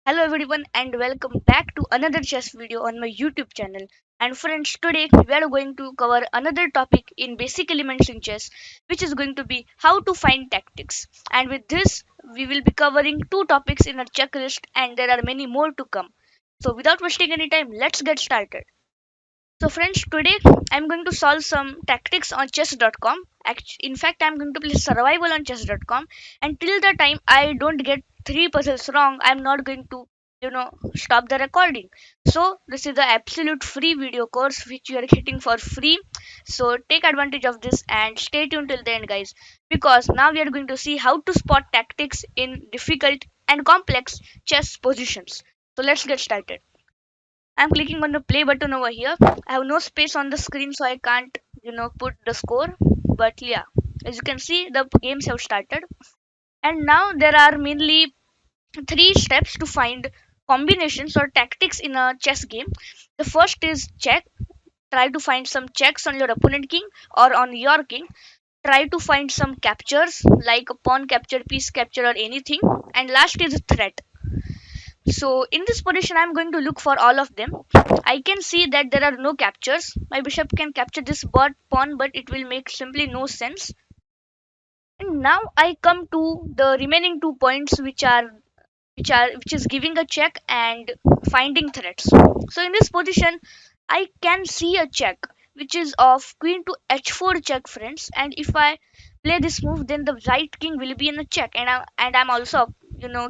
Hello everyone and welcome back to another chess video on my YouTube channel. And friends, today we are going to cover another topic in basic elements in chess, which is going to be how to find tactics. And with this, we will be covering two topics in our checklist and there are many more to come. So without wasting any time, let's get started. So friends, today I'm going to solve some tactics on chess.com. In fact, I'm going to play survival on chess.com, and till the time I don't get three puzzles wrong, I'm not going to stop the recording. So this is the absolute free video course which you are getting for free. So take advantage of this and stay tuned till the end, guys, because now we are going to see how to spot tactics in difficult and complex chess positions. So let's get started. I'm clicking on the play button over here. I have no space on the screen, so I can't, put the score. But yeah, as you can see, the games have started. And now there are mainly three steps to find combinations or tactics in a chess game. The first is check. Try to find some checks on your opponent king or on your king. Try to find some captures like a pawn capture, piece capture, or anything. And last is threat. So in this position, I'm going to look for all of them. I can see that there are no captures. My bishop can capture this pawn, but it will make simply no sense. And now I come to the remaining 2 points, which is giving a check and finding threats. So in this position, I can see a check, which is of queen to h4 check, friends. And if I play this move, then the right king will be in a check, and I'm also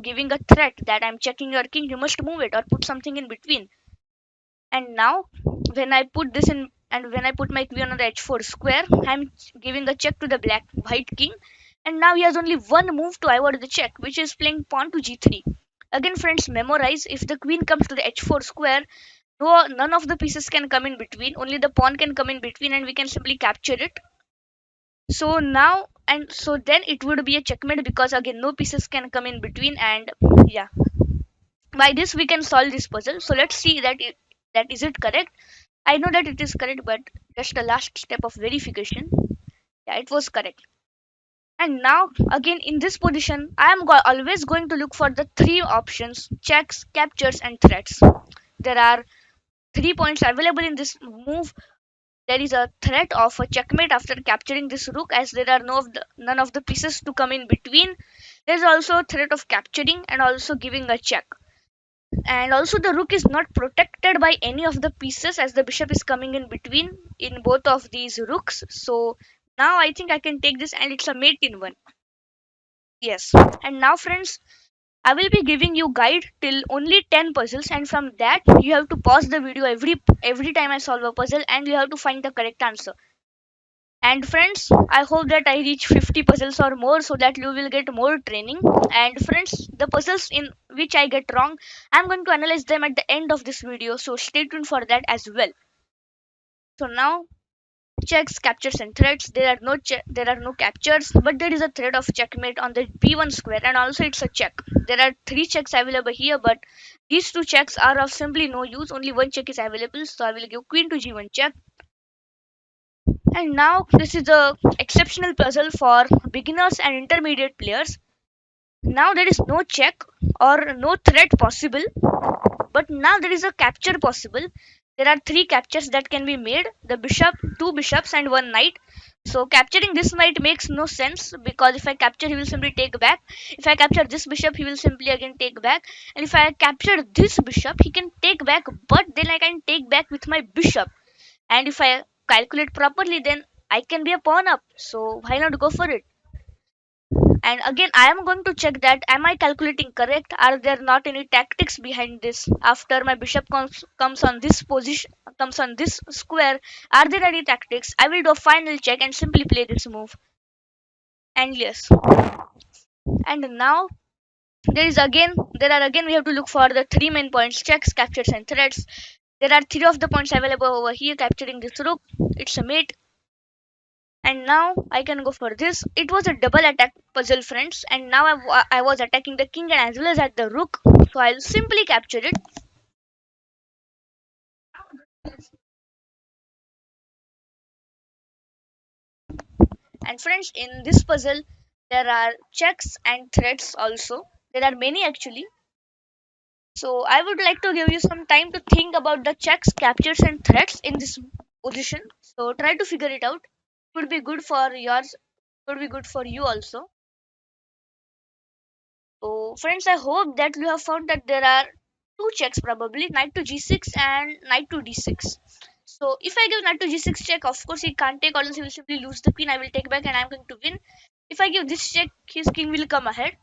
giving a threat that I'm checking your king. You must move it or put something in between. And now when I put this in and when I put my queen on the h4 square, I'm giving a check to the black white king. And now he has only one move to avoid the check, which is playing pawn to g3. Again, friends, memorize, if the queen comes to the h4 square, no, none of the pieces can come in between, only the pawn can come in between, and we can simply capture it. So now, and so then it would be a checkmate, because again no pieces can come in between. And yeah, by this we can solve this puzzle. So let's see that is it correct. I know that it is correct, but just the last step of verification. Yeah, it was correct. And now again in this position, I am always going to look for the three options: checks, captures, and threats. There are 3 points available in this move. There is a threat of a checkmate after capturing this rook, as there are none of the pieces to come in between. There is also a threat of capturing and also giving a check. And also the rook is not protected by any of the pieces, as the bishop is coming in between in both of these rooks. So now I think I can take this, and it's a mate in one. Yes. And now, friends, I will be giving you guide till only 10 puzzles, and from that you have to pause the video every time I solve a puzzle, and you have to find the correct answer. And friends, I hope that I reach 50 puzzles or more, so that you will get more training. And friends, the puzzles in which I get wrong, I'm going to analyze them at the end of this video, so stay tuned for that as well. So now, checks, captures, and threats. There are no captures, but there is a threat of checkmate on the b1 square, and also it's a check. There are three checks available here, but these two checks are of simply no use. Only one check is available, so I will give queen to g1 check. And now this is a exceptional puzzle for beginners and intermediate players. Now there is no check or no threat possible, but now there is a capture possible. There are three captures that can be made: the bishop, two bishops, and one knight. So capturing this knight makes no sense, because if I capture, he will simply take back. If I capture this bishop, he will simply again take back. And if I capture this bishop, he can take back, but then I can take back with my bishop. And if I calculate properly, then I can be a pawn up. So why not go for it? And again, I am going to check that am I calculating correct? Are there not any tactics behind this? After my bishop comes on this position, comes on this square, are there any tactics? I will do a final check and simply play this move. And yes, and now there are again we have to look for the three main points: checks, captures, and threats. There are three of the points available over here. Capturing this rook, it's a mate. And now I can go for this. It was a double attack puzzle, friends, and now I was attacking the king and as well as at the rook, so I'll simply capture it. And friends, in this puzzle there are checks and threats also. There are many actually. So I would like to give you some time to think about the checks, captures, and threats in this position. So try to figure it out. Could be good for yours. Could be good for you also. So friends, I hope that you have found that there are two checks probably knight to g6 and knight to d6. So if I give knight to g6 check, of course he can't take, or else he will simply lose the queen. I will take back and I'm going to win. If I give this check, his king will come ahead.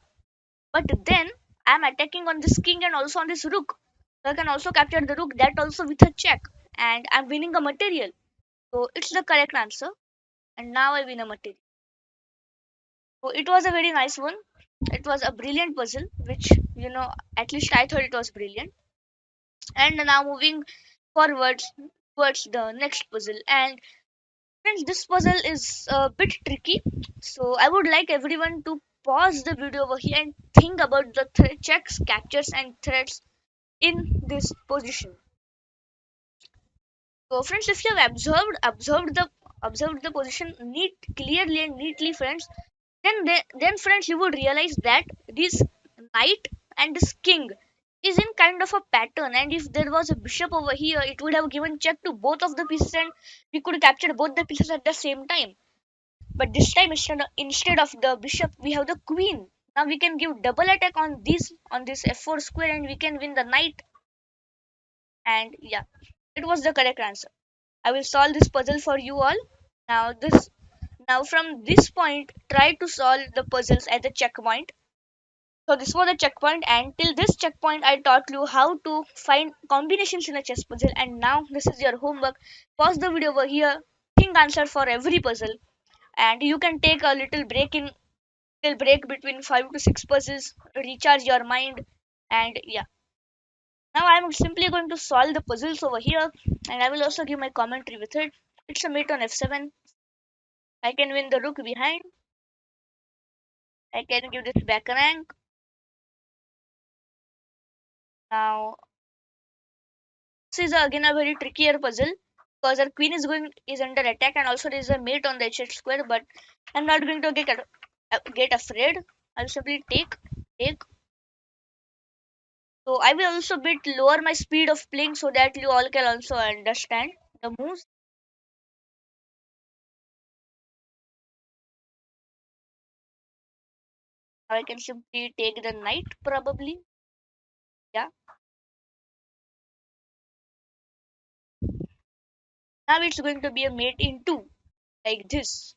But then I'm attacking on this king and also on this rook. So I can also capture the rook, that also with a check. And I'm winning a material. So it's the correct answer. And now I win a material. So it was a very nice one. It was a brilliant puzzle, which, at least I thought it was brilliant. And now moving forwards towards the next puzzle. And friends, this puzzle is a bit tricky. So I would like everyone to pause the video over here and think about the checks, captures, and threats in this position. So friends, if you have observed the position clearly and neatly, friends, then friends, you would realize that this knight and this king is in kind of a pattern. And if there was a bishop over here, it would have given check to both of the pieces, and we could capture both the pieces at the same time. But this time, instead of the bishop, we have the queen. Now we can give double attack on this f4 square, and we can win the knight. And yeah, it was the correct answer. I will solve this puzzle for you all. Now this now from this point, try to solve the puzzles at the checkpoint. So this was the checkpoint, and till this checkpoint I taught you how to find combinations in a chess puzzle. And now this is your homework. Pause the video over here, think answer for every puzzle, and you can take a little break between 5 to 6 puzzles, recharge your mind, and yeah. Now I'm simply going to solve the puzzles over here, and I will also give my commentary with it. It's a mate on f7. I can win the rook behind. I can give this back rank. Now this is again a very trickier puzzle because our queen is under attack, and also there is a mate on the h square. But I'm not going to get afraid. I'll simply take. So I will also bit lower my speed of playing so that you all can also understand the moves. I can simply take the knight probably. Yeah. Now it's going to be a mate in two, like this.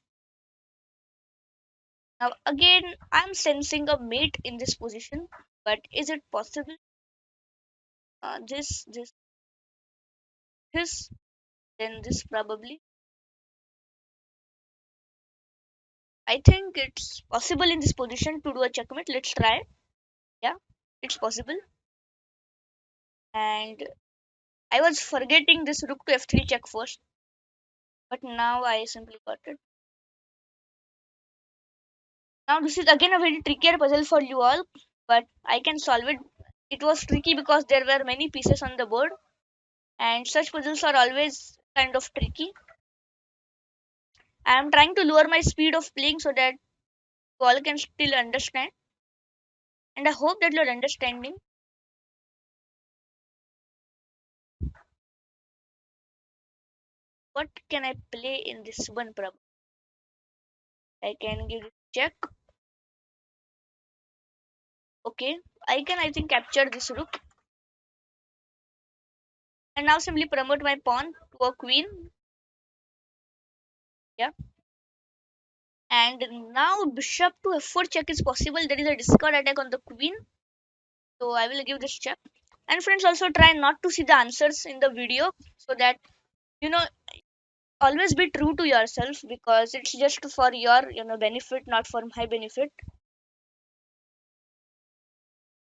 Now again, I'm sensing a mate in this position, but is it possible? This, then this probably. I think it's possible in this position to do a checkmate. Let's try. Yeah, it's possible. And I was forgetting this rook to f3 check first, but now I simply got it. Now this is again a very trickier puzzle for you all, but I can solve it. It was tricky because there were many pieces on the board, and such puzzles are always kind of tricky. I am trying to lower my speed of playing so that you all can still understand, and I hope that you're understanding. What can I play in this one problem? I can give it check. Okay, I think capture this rook, and now simply promote my pawn to a queen. Yeah, and now bishop to f4 check is possible. There is a discard attack on the queen, so I will give this check. And friends, also try not to see the answers in the video so that you know always be true to yourself, because it's just for your benefit, not for my benefit.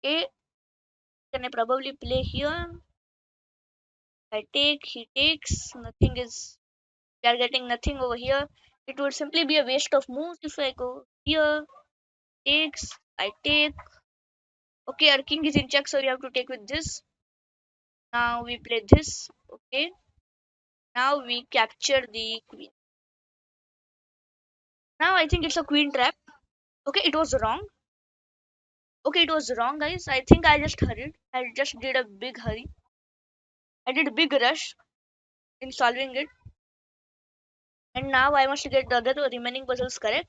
Okay, can I probably play here? I take, he takes. Nothing is. We are getting nothing over here. It would simply be a waste of moves if I go here. Takes. I take. Okay, our king is in check, so we have to take with this. Now we play this. Okay. Now we capture the queen. Now I think it's a queen trap. Okay, it was wrong. Okay, it was wrong, guys. I think I just hurried. I just did a big hurry. I did a big rush in solving it. And now I must get the other remaining puzzles correct.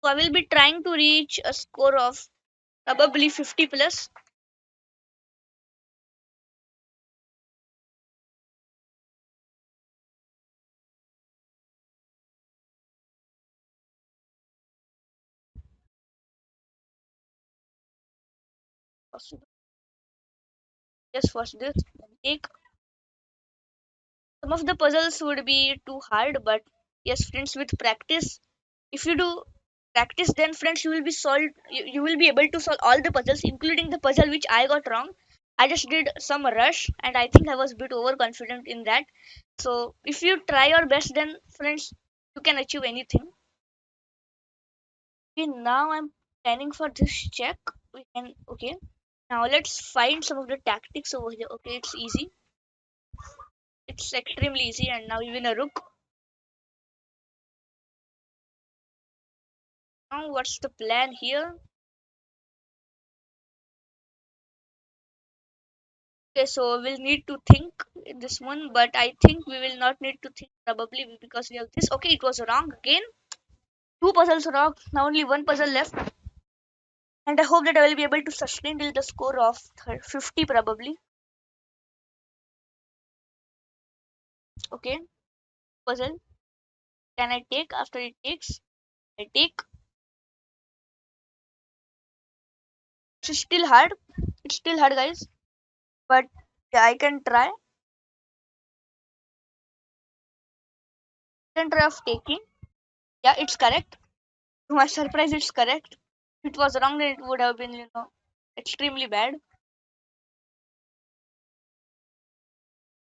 So I will be trying to reach a score of probably 50 plus. Possible. Yes, first this. Take some of the puzzles would be too hard, but yes, friends, with practice, if you do practice, then friends, you will be solved. You will be able to solve all the puzzles, including the puzzle which I got wrong. I just did some rush, and I think I was a bit overconfident in that. So if you try your best, then friends, you can achieve anything. Okay, now I'm planning for this check. We can okay. Now let's find some of the tactics over here. Okay, it's easy. It's extremely easy, and now even a rook. Now what's the plan here? Okay, so we'll need to think in this one, but I think we will not need to think probably because we have this. Okay, it was wrong again. Two puzzles wrong. Now only one puzzle left, and I hope that I will be able to sustain till the score of 50 probably. Okay, puzzle. Can I take after it takes? I take. It's still hard. It's still hard, guys. But yeah, I can try. Can try of taking. Yeah, it's correct. To my surprise, it's correct. If it was wrong, then it would have been, extremely bad.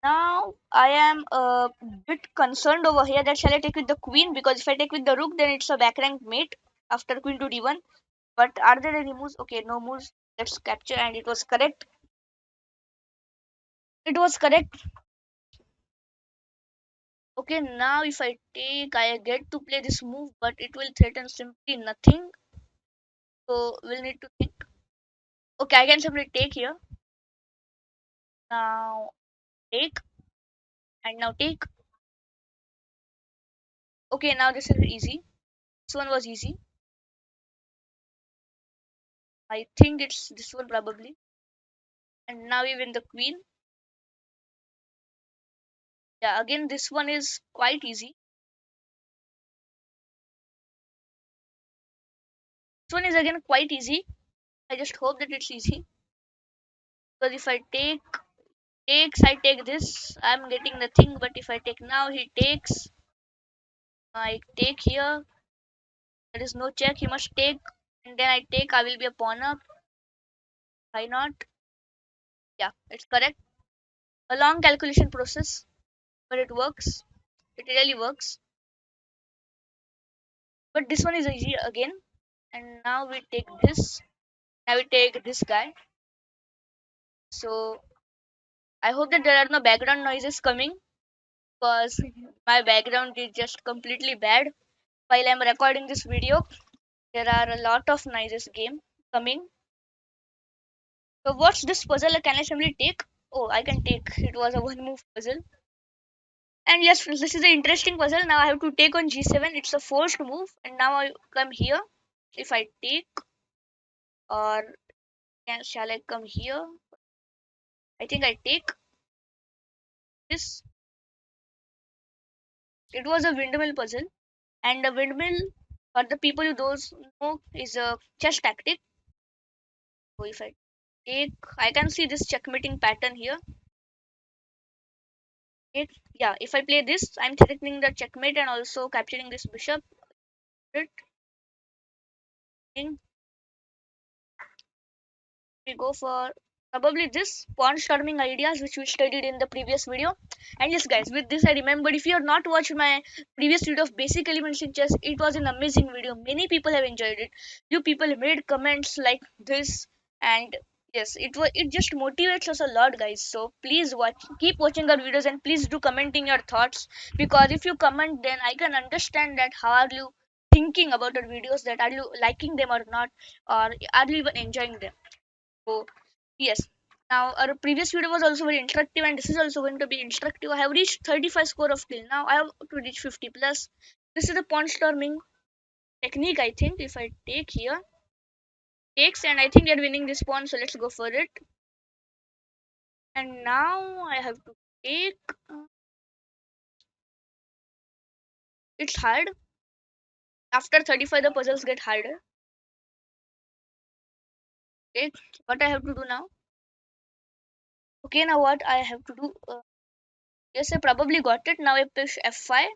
Now I am a bit concerned over here that shall I take with the queen, because if I take with the rook then it's a back rank mate after queen to d1. But are there any moves? Okay, no moves. Let's capture, and it was correct. It was correct. Okay, now if I take, I get to play this move, but it will threaten simply nothing. So we'll need to think. Okay, I can simply take here. Now take, and now take. Okay, now this is easy. This one was easy. I think it's this one probably. And now even the queen. Yeah, again, this one is quite easy. This one is again quite easy. I just hope that it's easy. Because if I I take this, I'm getting nothing. But if I take now, he takes. I take here. There is no check. He must take. And then I take. I will be a pawn up. Why not? Yeah, it's correct. A long calculation process, but it works. It really works. But this one is easy again. And now we take this. Now we take this guy. So I hope that there are no background noises coming, because my background is just completely bad. While I'm recording this video, there are a lot of noises game coming. So what's this puzzle? Can I simply take? Oh, I can take. It was a one move puzzle. And yes, friends, this is an interesting puzzle. Now I have to take on g7. It's a forced move. And now I come here. If I take, or shall I come here? I think I take this. It was a windmill puzzle. And the windmill, for the people who those know, is a chess tactic. So if I take, I can see this checkmating pattern here. It, yeah, if I play this, I'm threatening the checkmate and also capturing this bishop. It, thing, we go for probably this pawn storming ideas which we studied in the previous video. And yes, guys, with this I remembered, if you have not watched my previous video of basic elements in chess, it was an amazing video. Many people have enjoyed it. You people made comments like this, and yes, it just motivates us a lot, guys. So please watch, keep watching our videos, and please do commenting your thoughts, because if you comment, then I can understand that how are you thinking about our videos, that are you liking them or not, or are you even enjoying them. So yes. Now our previous video was also very instructive, and this is also going to be instructive. I have reached 35 score of till now. I have to reach 50 plus. This is the pond storming technique. I think if I take here takes, and I think we are winning this pawn, so let's go for it. And now I have to take. It's hard. After 35, the puzzles get harder. Okay, what I have to do now? Okay, now what I have to do? Yes, I probably got it. Now I push F5.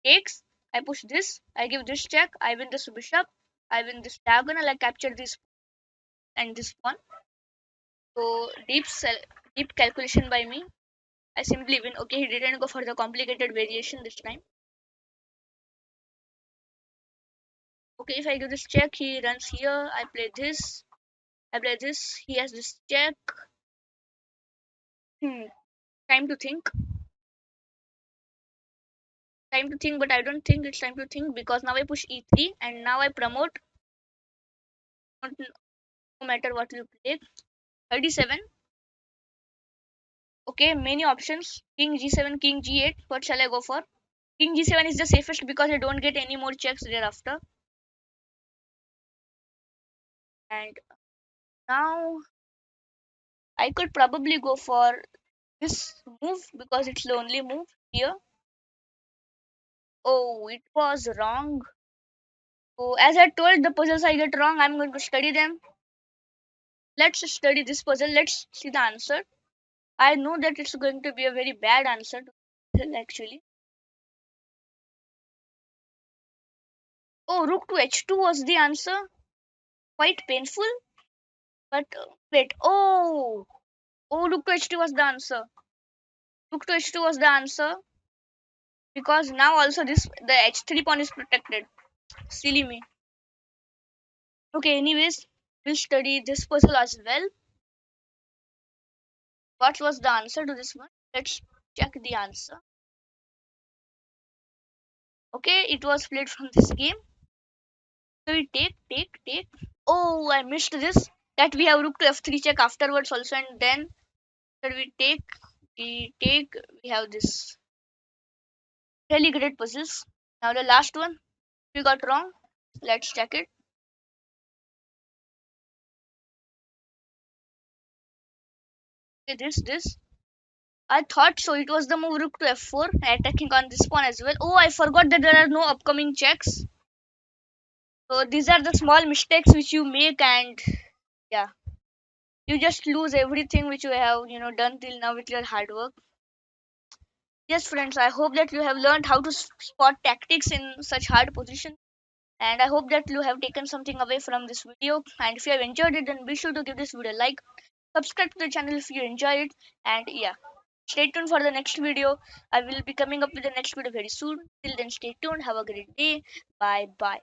Takes. I push this. I give this check. I win this bishop. I win this diagonal. I capture this and this pawn. So deep calculation by me. I simply win. Okay, he didn't go for the complicated variation this time. Okay, if I give this check, he runs here. I play this. I play this. He has this check. Hmm. Time to think. Time to think, but I don't think it's time to think, because now I push e3 and now I promote. No matter what you play. 37. Okay, many options. King g7, king g8. What shall I go for? King g7 is the safest because I don't get any more checks thereafter. And now I could probably go for this move because it's the only move here. Oh, it was wrong. So as I told, the puzzles I get wrong, I'm going to study them. Let's study this puzzle. Let's see the answer. I know that it's going to be a very bad answer to puzzle actually. Oh, rook to h2 was the answer. Quite painful. But wait. Oh, rook to h2 was the answer. Rook to h2 was the answer, because now also this the h3 pawn is protected. Silly me. Okay, anyways, we'll study this puzzle as well. What was the answer to this one? Let's check the answer. Okay, it was played from this game. So we take. Oh, I missed this. That we have rook to f3 check afterwards also, and then that we take, we have this really great puzzles. Now the last one we got wrong. Let's check it. Okay, this. I thought so. It was the move rook to f4, attacking on this pawn as well. Oh, I forgot that there are no upcoming checks. So these are the small mistakes which you make, and yeah, you just lose everything which you have done till now with your hard work. Yes, friends, I hope that you have learned how to spot tactics in such hard positions, and I hope that you have taken something away from this video. And if you have enjoyed it, then be sure to give this video a like, subscribe to the channel if you enjoy it, and yeah, stay tuned for the next video. I will be coming up with the next video very soon. Till then, stay tuned. Have a great day. Bye bye.